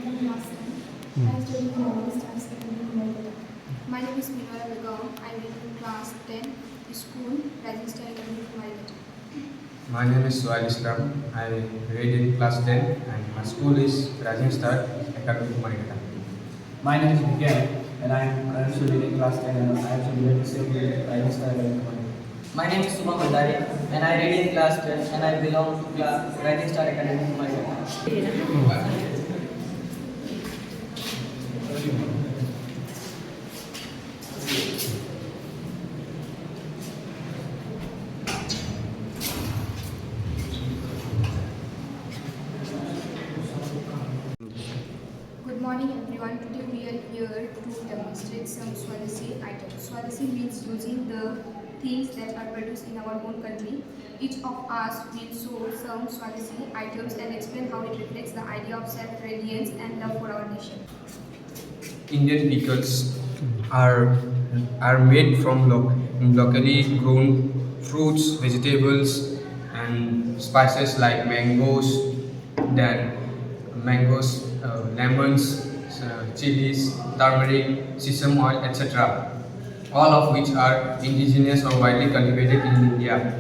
from class 10. I study in Northern Stars Academy, Kolkata. My name is Minora Begum. I read in class 10, school, Rising Star Academy, Kolkata. My name is Suhail Islam. I read in class 10 and my school is Rising Star Academy, Kolkata. My name is Miguel and I am currently reading class 10 and I am studying the same Rising Star Academy. My name is Subham Bhandari and I read in class 10 and I belong to Rising Star Academy, Kolkata. Good morning everyone. Today we are here to demonstrate some Swadeshi items. Swadeshi means using the things that are produced in our own country. Each of us will show some Swadeshi items and explain how it reflects the idea of self-reliance and love for our nation. Indian pickles are made from locally grown fruits, vegetables, and spices like lemons, chilies, turmeric, sesame oil, etc. All of which are indigenous or widely cultivated in India.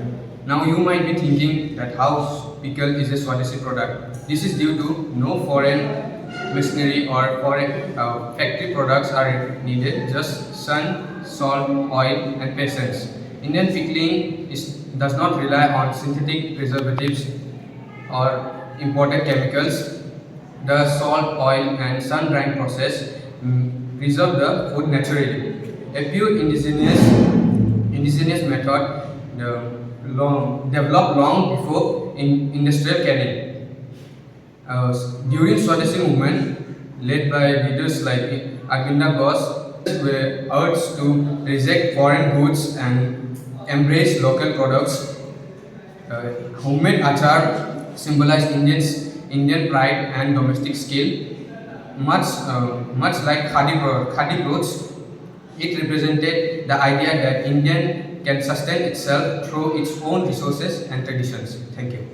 Now you might be thinking that how pickle is a Swadeshi product. This is due to no foreign machinery or foreign factory products are needed, just sun, salt, oil and patience. Indian pickling does not rely on synthetic preservatives or imported chemicals. The salt, oil and sun drying process preserve the food naturally. A pure indigenous method developed long before industrial canning. During Swadeshi movement, led by leaders like Arvind Ghosh, were urged to reject foreign goods and embrace local products. Homemade achar symbolized Indian pride and domestic skill. Much like khadi clothes, it represented the idea that Indian can sustain itself through its own resources and traditions. Thank you.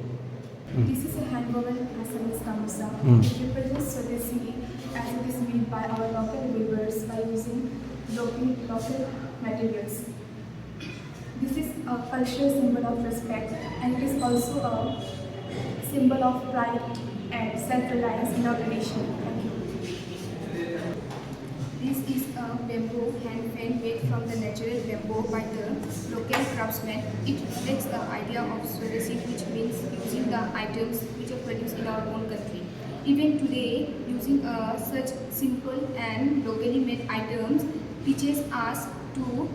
This is a hand-woven Assamese gamusa. It represents Swadeshi as it is made by our local weavers by using local materials. This is a cultural symbol of respect and it is also a symbol of pride and self-reliance in our tradition. Thank you. This is a bamboo hand fan made from the natural bamboo by the local craftsmen. It reflects the idea of Swadeshi, which means using the items which are produced in our own country. Even today, using such simple and locally made items teaches us to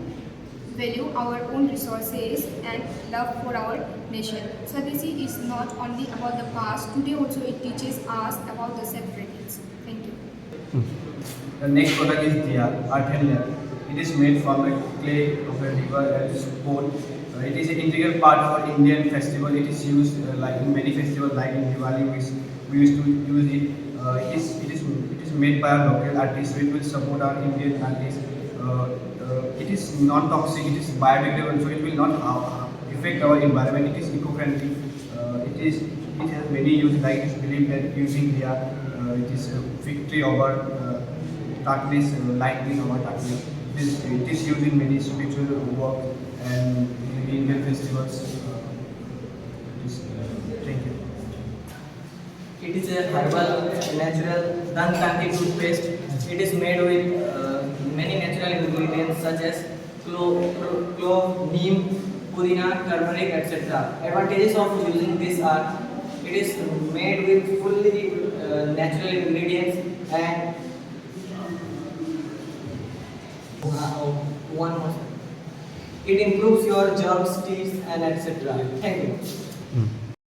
value our own resources and love for our nation. Swadeshi is not only about the past, today also it teaches us about the self-reliance. Thank you. The next product is diya, art and layer. It is made from a clay of a river and stone. It is an integral part of our Indian festival. It is used like in many festivals, like in Diwali, we used to use it. It is made by our local artists, so it will support our Indian artists. It is non-toxic, it is biodegradable, so it will not affect our environment. It is eco-friendly. It has many uses, like it is believed that using diya, it is a victory over darkness, lightning over darkness. It is used in many spiritual work and in Indian festivals. Thank you. It is a herbal, natural, Dant toothpaste. It is made with many natural ingredients such as clove, neem, pudina, turmeric, etc. Advantages of using this are it is made with fully natural ingredients and one more. It improves your germs, teeth, and etc. Thank you.